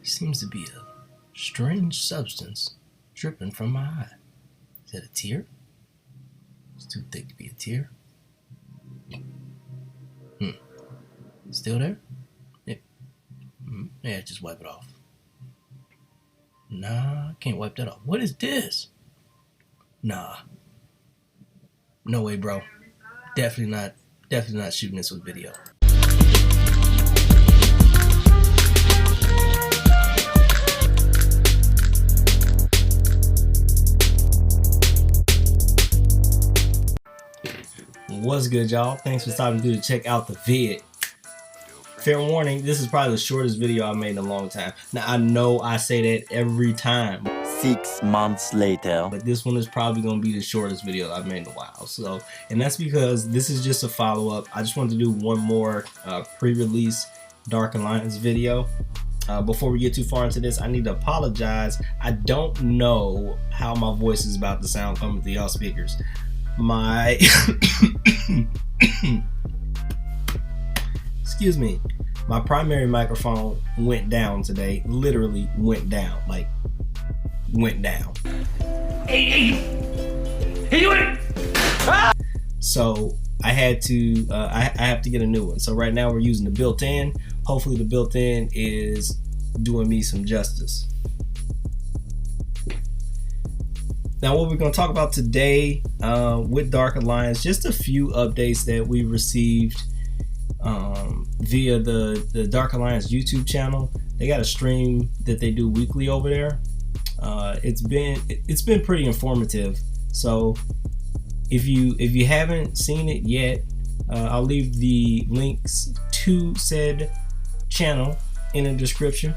Seems to be a strange substance dripping from my eye. Is that a tear? It's too thick to be a tear. Still there? Yeah, just wipe it off. Nah, I can't wipe that off. What is this? Nah. No way, bro. Definitely not shooting this with video. What's good, y'all? Thanks for stopping through to check out the vid. Fair warning, this is probably the shortest video I've made in a long time. Now, I know I say that every time. 6 months later. But this one is probably going to be the shortest video I've made in a while. So, and that's because this is just a follow-up. I just wanted to do one more pre-release Dark Alliance video. Before we get too far into this, I need to apologize. I don't know how my voice is about to sound coming through y'all speakers. My excuse me, my primary microphone went down today. Literally went down, like went down. Hey, you in? So I had to I have to get a new one. So right now we're using the built-in. Hopefully the built-in is doing me some justice. Now, what we're going to talk about today with Dark Alliance, just a few updates that we received via the Dark Alliance YouTube channel. They got a stream that they do weekly over there. It's been pretty informative. So if you haven't seen it yet, I'll leave the links to said channel in the description.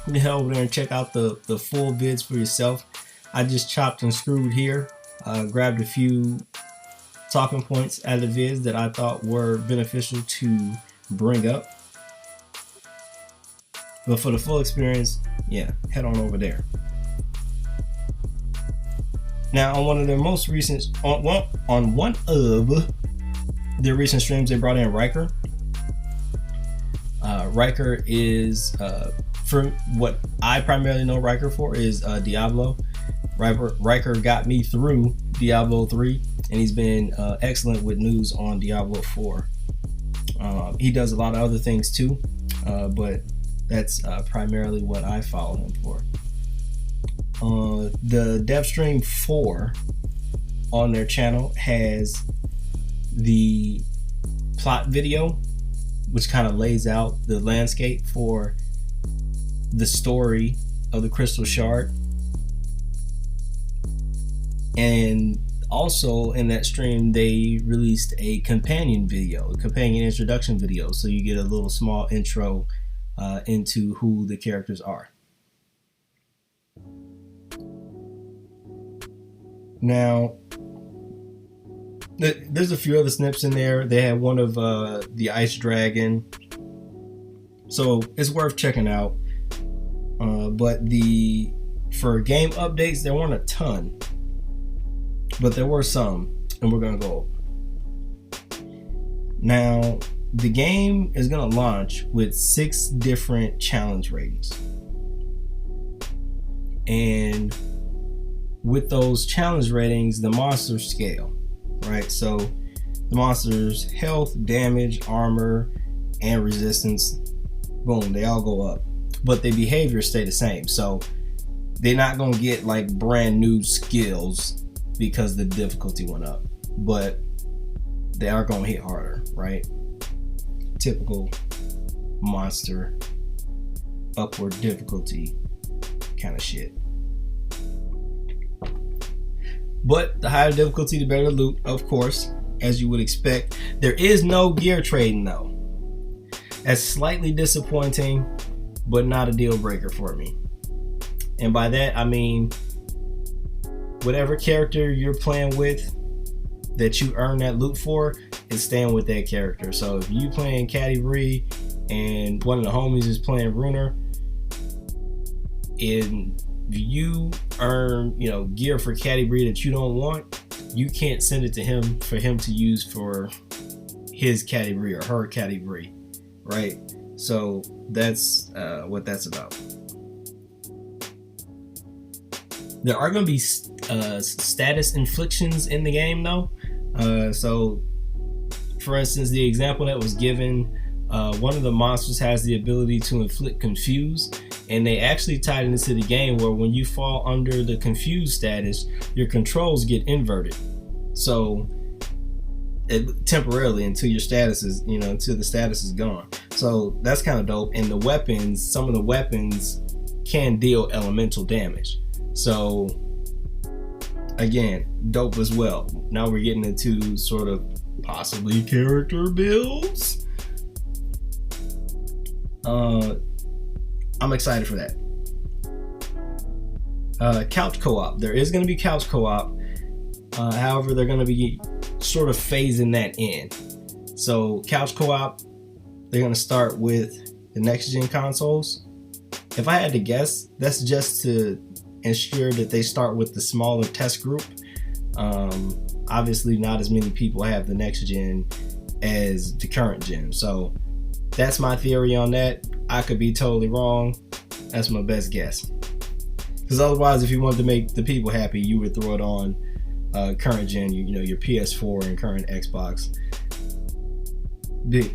You can head over there and check out the full vids for yourself. I just chopped and screwed here, grabbed a few talking points out of the vids that I thought were beneficial to bring up. But for the full experience, yeah, head on over there. Now, on one of their most recent, on one of their recent streams, they brought in Riker. Riker is, for what I primarily know Riker for, is Diablo. Riker got me through Diablo 3, and he's been excellent with news on Diablo 4. He does a lot of other things too, but that's primarily what I follow him for. The DevStream 4 on their channel has the plot video, which kind of lays out the landscape for the story of the Crystal Shard. And also in that stream, they released a companion video, a companion introduction video, so you get a little small intro into who the characters are. Now, there's a few other snips in there. They had one of the Ice Dragon, so it's worth checking out. But for game updates, there weren't a ton. But there were some, and we're gonna go over. Now, the game is gonna launch with 6 different challenge ratings. And with those challenge ratings, the monsters scale, right? So the monsters' health, damage, armor, and resistance, boom, they all go up. But their behaviors stay the same. So they're not gonna get like brand new skills because the difficulty went up, but they are gonna hit harder, right? Typical monster upward difficulty kind of shit. But the higher difficulty, the better the loot, of course, as you would expect. There is no gear trading though. That's slightly disappointing, but not a deal breaker for me. And by that I mean, whatever character you're playing with that you earn that loot for is staying with that character. So if you playing Caddy Bree and one of the homies is playing Runer, and you earn, gear for Caddy Bree that you don't want, you can't send it to him for him to use for his Caddy Bree or her Caddy Bree, right? So that's what that's about. There are going to be status inflictions in the game though. So for instance, the example that was given, one of the monsters has the ability to inflict confuse, and they actually tied it into the game where when you fall under the confused status, your controls get inverted. So temporarily until your status is, until the status is gone. So that's kind of dope. And the weapons, some of the weapons can deal elemental damage. So again, dope as well. Now we're getting into sort of possibly character builds. I'm excited for that. Couch co-op. There is going to be couch co-op. However, they're going to be sort of phasing that in. So couch co-op, they're going to start with the next gen consoles. If I had to guess, that's just to ensure that they start with the smaller test group. Obviously not as many people have the next gen as the current gen. So that's my theory on that. I could be totally wrong. That's my best guess. Because otherwise, if you wanted to make the people happy, you would throw it on current gen, your PS4 and current Xbox,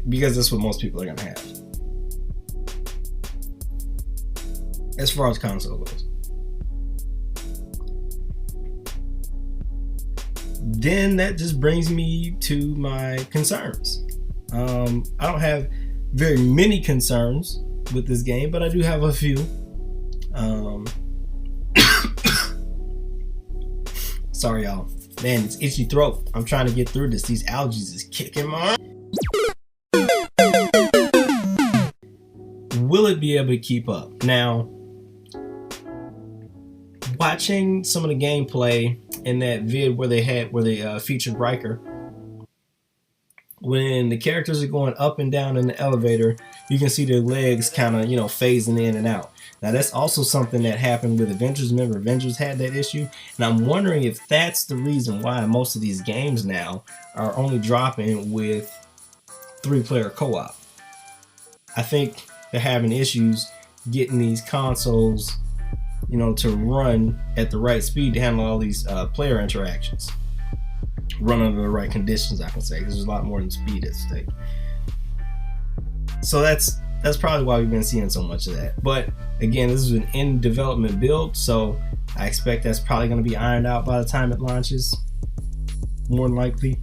because that's what most people are gonna have as far as console goes. Then that just brings me to my concerns. I don't have very many concerns with this game, but I do have a few. Sorry, y'all. Man, it's itchy throat. I'm trying to get through this. These allergies is kicking my... Will it be able to keep up? Now, watching some of the gameplay in that vid where they featured Riker, when the characters are going up and down in the elevator, you can see their legs kind of, phasing in and out. Now that's also something that happened with Avengers. Remember, Avengers had that issue, and I'm wondering if that's the reason why most of these games now are only dropping with 3-player co-op. I think they're having issues getting these consoles, to run at the right speed to handle all these player interactions. Run under the right conditions, I can say, because there's a lot more than speed at stake. So that's probably why we've been seeing so much of that. But again, this is an in development build, so I expect that's probably going to be ironed out by the time it launches, more than likely.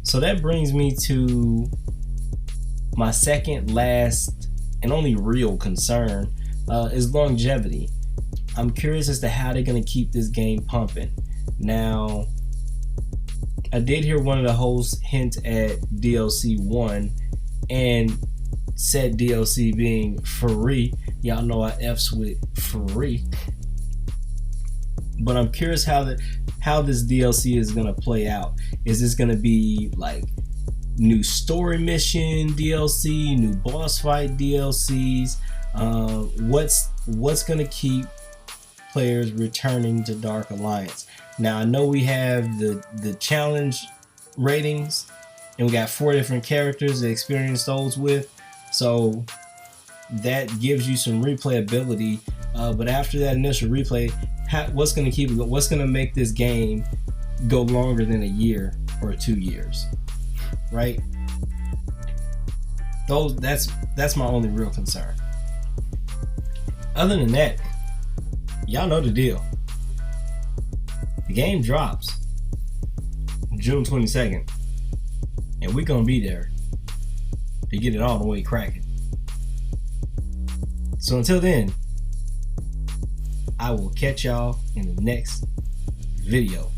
So that brings me to my second, last, and only real concern, is longevity. I'm curious as to how they're going to keep this game pumping. Now, I did hear one of the hosts hint at DLC 1 and said DLC being free. Y'all know I F's with free. But I'm curious how this DLC is going to play out. Is this going to be like new story mission DLC, new boss fight DLCs? What's going to keep players returning to Dark Alliance? Now, I know we have the challenge ratings, and we got 4 different characters to experience those with, so that gives you some replayability. But after that initial replay, what's going to keep it? What's going to make this game go longer than a year or 2 years? Right? That's my only real concern. Other than that, y'all know the deal. The game drops June 22nd, and we're gonna be there to get it all the way cracking. So until then, I will catch y'all in the next video.